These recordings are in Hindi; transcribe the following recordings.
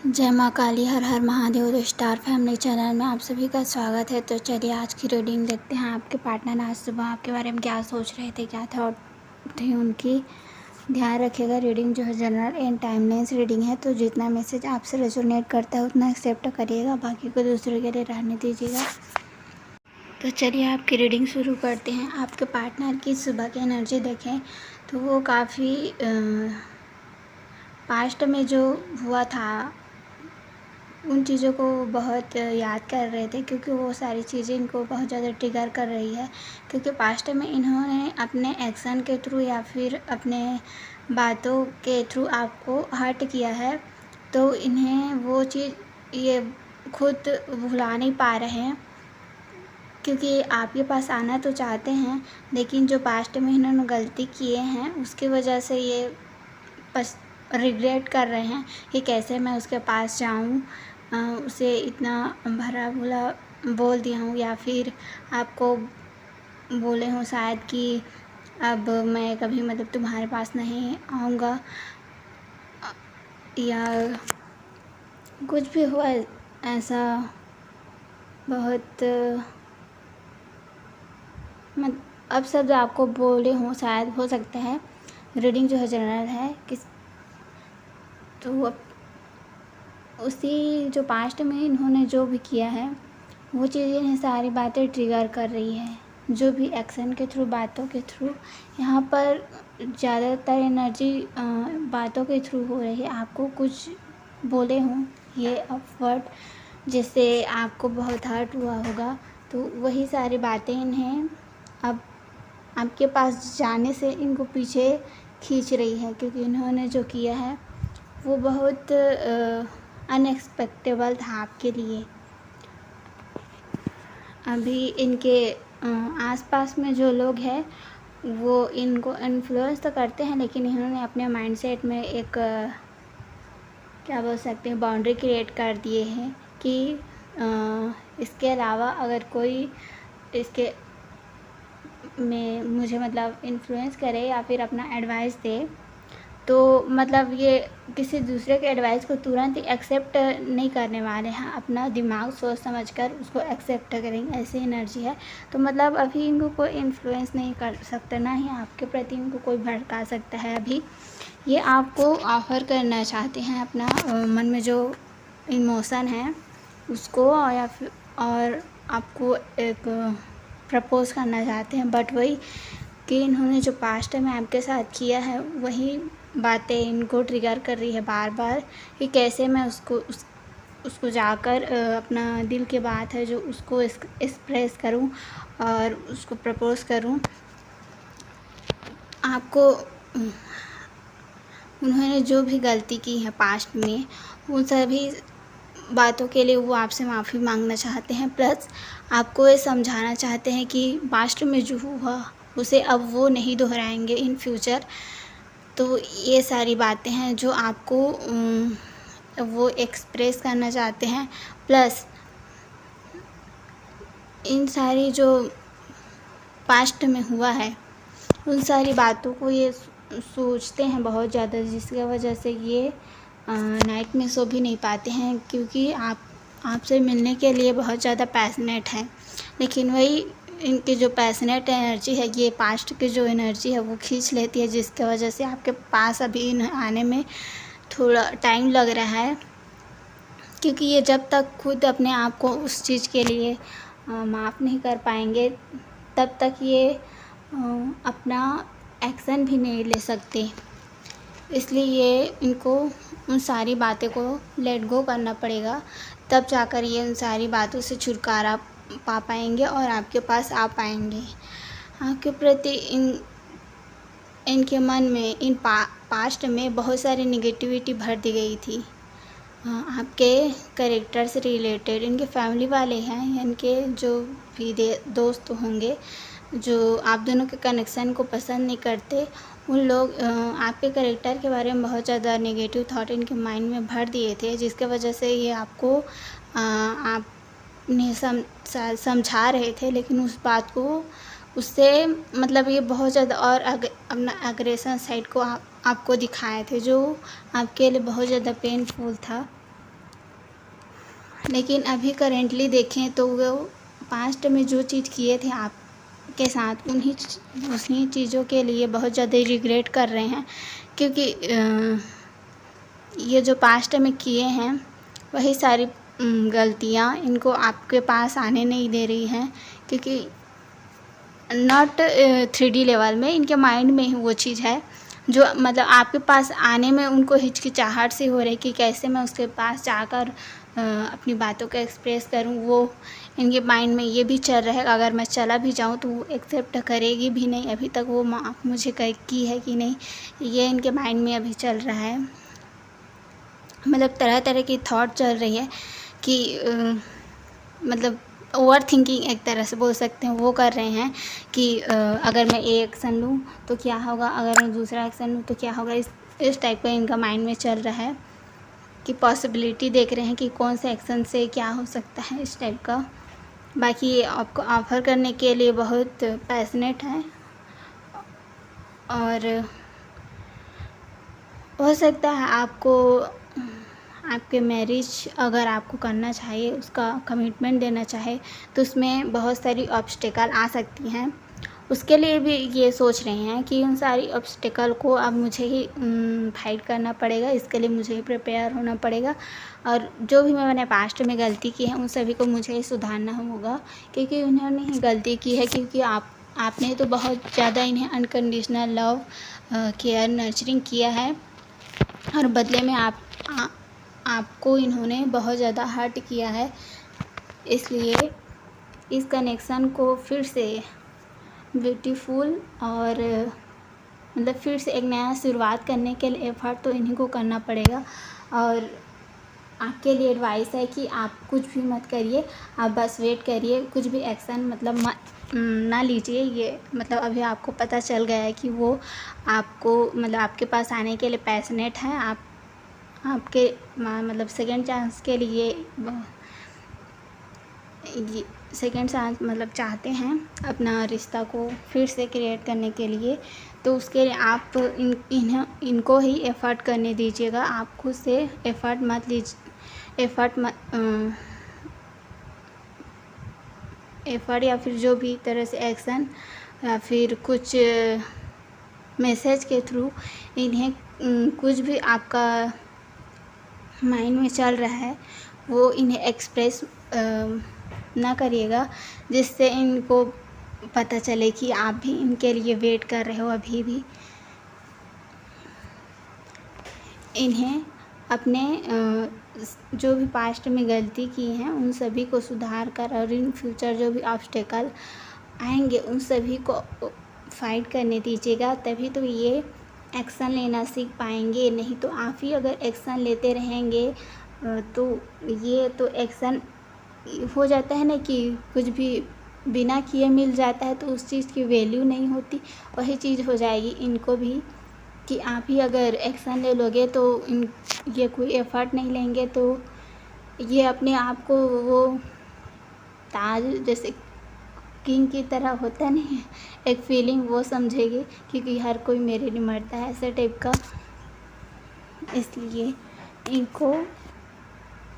जय माँ काली, हर हर Mahadev. The star family channel में आप सभी का स्वागत है। तो चलिए आज की रीडिंग देखते हैं। आपके पार्टनर आज सुबह आपके बारे में क्या सोच रहे थे, क्या थॉट थे उनकी। ध्यान रखिएगा, रीडिंग जो है जनरल एंड टाइमलेस रीडिंग है, तो जितना मैसेज आपसे रेजोनेट करता है उतना एक्सेप्ट करिएगा, बाकी को दूसरे के लिए रहने दीजिएगा। तो चलिए आपकी रीडिंग शुरू करते हैं। आपके पार्टनर की सुबह की एनर्जी देखें तो वो काफ़ी पास्ट में जो हुआ था उन चीज़ों को बहुत याद कर रहे थे, क्योंकि वो सारी चीज़ें इनको बहुत ज़्यादा ट्रिगर कर रही है। क्योंकि पास्ट में इन्होंने अपने एक्शन के थ्रू या फिर अपने बातों के थ्रू आपको हर्ट किया है, तो इन्हें वो चीज़ ये खुद भुला नहीं पा रहे हैं। क्योंकि आपके पास आना तो चाहते हैं, लेकिन जो पास्ट में इन्होंने गलती किए हैं उसकी वजह से ये रिग्रेट कर रहे हैं कि कैसे मैं उसके पास जाऊं, उसे इतना भला बुरा बोल दिया हूँ, या फिर आपको बोले हूँ शायद कि अब मैं कभी मतलब तुम्हारे पास नहीं आऊँगा, या कुछ भी हुआ ऐसा। बहुत अब शब्द आपको बोले हों, शायद हो सकता है। रीडिंग जो है जनरल है तो उसी जो पास्ट में इन्होंने जो भी किया है वो चीज़ें इन्हें सारी बातें ट्रिगर कर रही है। जो भी एक्शन के थ्रू, बातों के थ्रू, यहाँ पर ज़्यादातर एनर्जी बातों के थ्रू हो रही है। आपको कुछ बोले हों ये अपवर्ड, जिससे आपको बहुत हर्ट हुआ होगा, तो वही सारी बातें इन्हें अब आपके पास जाने से इनको पीछे खींच रही है। क्योंकि इन्होंने जो किया है वो बहुत अनएक्सपेक्टेबल था आपके लिए। अभी इनके आसपास में जो लोग हैं वो इनको इन्फ्लुएंस तो करते हैं, लेकिन इन्होंने अपने माइंडसेट में एक क्या बोल सकते हैं, बाउंड्री क्रिएट कर दिए हैं कि इसके अलावा अगर कोई इसके में मुझे मतलब इन्फ्लुएंस करे या फिर अपना एडवाइस दे, तो मतलब ये किसी दूसरे के एडवाइस को तुरंत एक्सेप्ट नहीं करने वाले हैं। अपना दिमाग सोच समझकर उसको एक्सेप्ट करेंगे, ऐसी एनर्जी है। तो मतलब अभी इनको कोई इन्फ्लुएंस नहीं कर सकता, ना ही आपके प्रति इनको कोई भड़का सकता है। अभी ये आपको ऑफ़र करना चाहते हैं अपना मन में जो इमोशन है उसको, या फिर और आपको एक प्रपोज़ करना चाहते हैं। बट वही कि इन्होंने जो पास्ट में आपके साथ किया है वही बातें इनको ट्रिगर कर रही है बार बार, कि कैसे मैं उसको जाकर अपना दिल की बात है जो उसको एक्सप्रेस करूं और उसको प्रपोज़ करूं। आपको उन्होंने जो भी गलती की है पास्ट में उन सभी बातों के लिए वो आपसे माफ़ी मांगना चाहते हैं। प्लस आपको ये समझाना चाहते हैं कि पास्ट में जो हुआ उसे अब वो नहीं दोहराएंगे इन फ्यूचर। तो ये सारी बातें हैं जो आपको वो एक्सप्रेस करना चाहते हैं। प्लस इन सारी जो पास्ट में हुआ है उन सारी बातों को ये सोचते हैं बहुत ज़्यादा, जिसकी वजह से ये नाइट में सो भी नहीं पाते हैं, क्योंकि आपसे मिलने के लिए बहुत ज़्यादा पैशनेट हैं। लेकिन वही इनकी जो पैशनेट एनर्जी है ये पास्ट की जो एनर्जी है वो खींच लेती है, जिसकी वजह से आपके पास अभी आने में थोड़ा टाइम लग रहा है। क्योंकि ये जब तक खुद अपने आप को उस चीज़ के लिए माफ़ नहीं कर पाएंगे तब तक ये अपना एक्शन भी नहीं ले सकते। इसलिए ये इनको उन सारी बातें को लेट गो करना पड़ेगा, तब जाकर ये उन सारी बातों से छुटकारा पा पाएंगे और आपके पास आ पाएंगे। आपके प्रति इनके मन में पास्ट में बहुत सारी निगेटिविटी भर दी गई थी। आपके कैरेक्टर से रिलेटेड इनके फैमिली वाले हैं, इनके जो भी दोस्त होंगे जो आप दोनों के कनेक्शन को पसंद नहीं करते, उन लोग आपके कैरेक्टर के बारे में बहुत ज़्यादा नेगेटिव थॉट इनके माइंड में भर दिए थे, जिसके वजह से ये आपको आपने समझा रहे थे, लेकिन उस बात को उससे मतलब ये बहुत ज़्यादा और अपना एग्रेशन साइड को आपको दिखाए थे, जो आपके लिए बहुत ज़्यादा पेनफुल था। लेकिन अभी करेंटली देखें तो वो पास्ट में जो चीज़ किए थे आपके साथ उन्हीं चीज़ों के लिए बहुत ज़्यादा रिग्रेट कर रहे हैं, क्योंकि ये जो पास्ट में किए हैं वही सारी गलतियाँ इनको आपके पास आने नहीं दे रही हैं, क्योंकि नॉट 3D लेवल में इनके माइंड में ही वो चीज़ है जो मतलब आपके पास आने में उनको हिचकिचाहट सी हो रही कि कैसे मैं उसके पास जाकर अपनी बातों को एक्सप्रेस करूं। वो इनके माइंड में ये भी चल रहा है अगर मैं चला भी जाऊं तो वो एक्सेप्ट करेगी भी नहीं, अभी तक वो माफ़ मुझे की है कि नहीं, ये इनके माइंड में अभी चल रहा है। मतलब तरह तरह की थॉट चल रही है कि मतलब ओवर थिंकिंग एक तरह से बोल सकते हैं वो कर रहे हैं कि अगर मैं ए एक्शन लूँ तो क्या होगा, अगर मैं दूसरा एक्शन लूँ तो क्या होगा। इस टाइप का इनका माइंड में चल रहा है कि पॉसिबिलिटी देख रहे हैं कि कौन से एक्शन से क्या हो सकता है, इस टाइप का। बाकी ये आपको ऑफ़र करने के लिए बहुत पैशनेट है और हो सकता है आपके मैरिज अगर आपको करना चाहिए, उसका कमिटमेंट देना चाहे तो उसमें बहुत सारी ऑब्स्टेकल आ सकती हैं। उसके लिए भी ये सोच रहे हैं कि उन सारी ऑब्स्टेकल को अब मुझे ही फाइट करना पड़ेगा, इसके लिए मुझे ही प्रिपेयर होना पड़ेगा और जो भी मैंने पास्ट में गलती की है उन सभी को मुझे ही सुधारना होगा, क्योंकि उन्होंने ही गलती की है। क्योंकि आपने तो बहुत ज़्यादा इन्हें अनकंडीशनल लव केयर नर्चरिंग किया है और बदले में आपको इन्होंने बहुत ज़्यादा हर्ट किया है। इसलिए इस कनेक्शन को फिर से ब्यूटीफुल और मतलब फिर से एक नया शुरुआत करने के लिए एफ़र्ट तो इन्हीं को करना पड़ेगा। और आपके लिए एडवाइस है कि आप कुछ भी मत करिए, आप बस वेट करिए, कुछ भी एक्शन मतलब ना लीजिए। ये मतलब अभी आपको पता चल गया है कि वो आपको मतलब आपके पास आने के लिए पैशनेट है, आपके मतलब सेकेंड चांस के लिए ये सेकेंड चांस मतलब चाहते हैं अपना रिश्ता को फिर से क्रिएट करने के लिए। तो उसके लिए आप इनको ही एफ़र्ट करने दीजिएगा, आप खुद से एफ़र्ट मत एफ़र्ट या फिर जो भी तरह से एक्शन या फिर कुछ मैसेज के थ्रू इन्हें कुछ भी आपका माइंड में चल रहा है वो इन्हें एक्सप्रेस ना करिएगा, जिससे इनको पता चले कि आप भी इनके लिए वेट कर रहे हो। अभी भी इन्हें अपने जो भी पास्ट में गलती की हैं उन सभी को सुधार कर और इन फ्यूचर जो भी ऑब्स्टेकल आएंगे उन सभी को फाइट करने दीजिएगा, तभी तो ये एक्शन लेना सीख पाएंगे। नहीं तो आप ही अगर एक्शन लेते रहेंगे तो ये तो एक्शन हो जाता है ना कि कुछ भी बिना किए मिल जाता है तो उस चीज़ की वैल्यू नहीं होती, वही चीज़ हो जाएगी इनको भी कि आप ही अगर एक्शन ले लोगे तो ये कोई एफ़र्ट नहीं लेंगे तो ये अपने आप को वो ताज जैसे किंग की तरह होता नहीं है, एक फीलिंग वो समझेगी क्योंकि हर कोई मेरे लिए मरता है, ऐसे टाइप का। इसलिए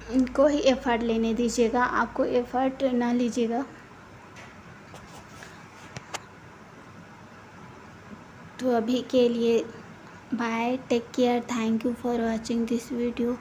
इनको ही एफ़र्ट लेने दीजिएगा, आपको एफ़र्ट ना लीजिएगा। तो अभी के लिए bye, take care, thank you for watching this video.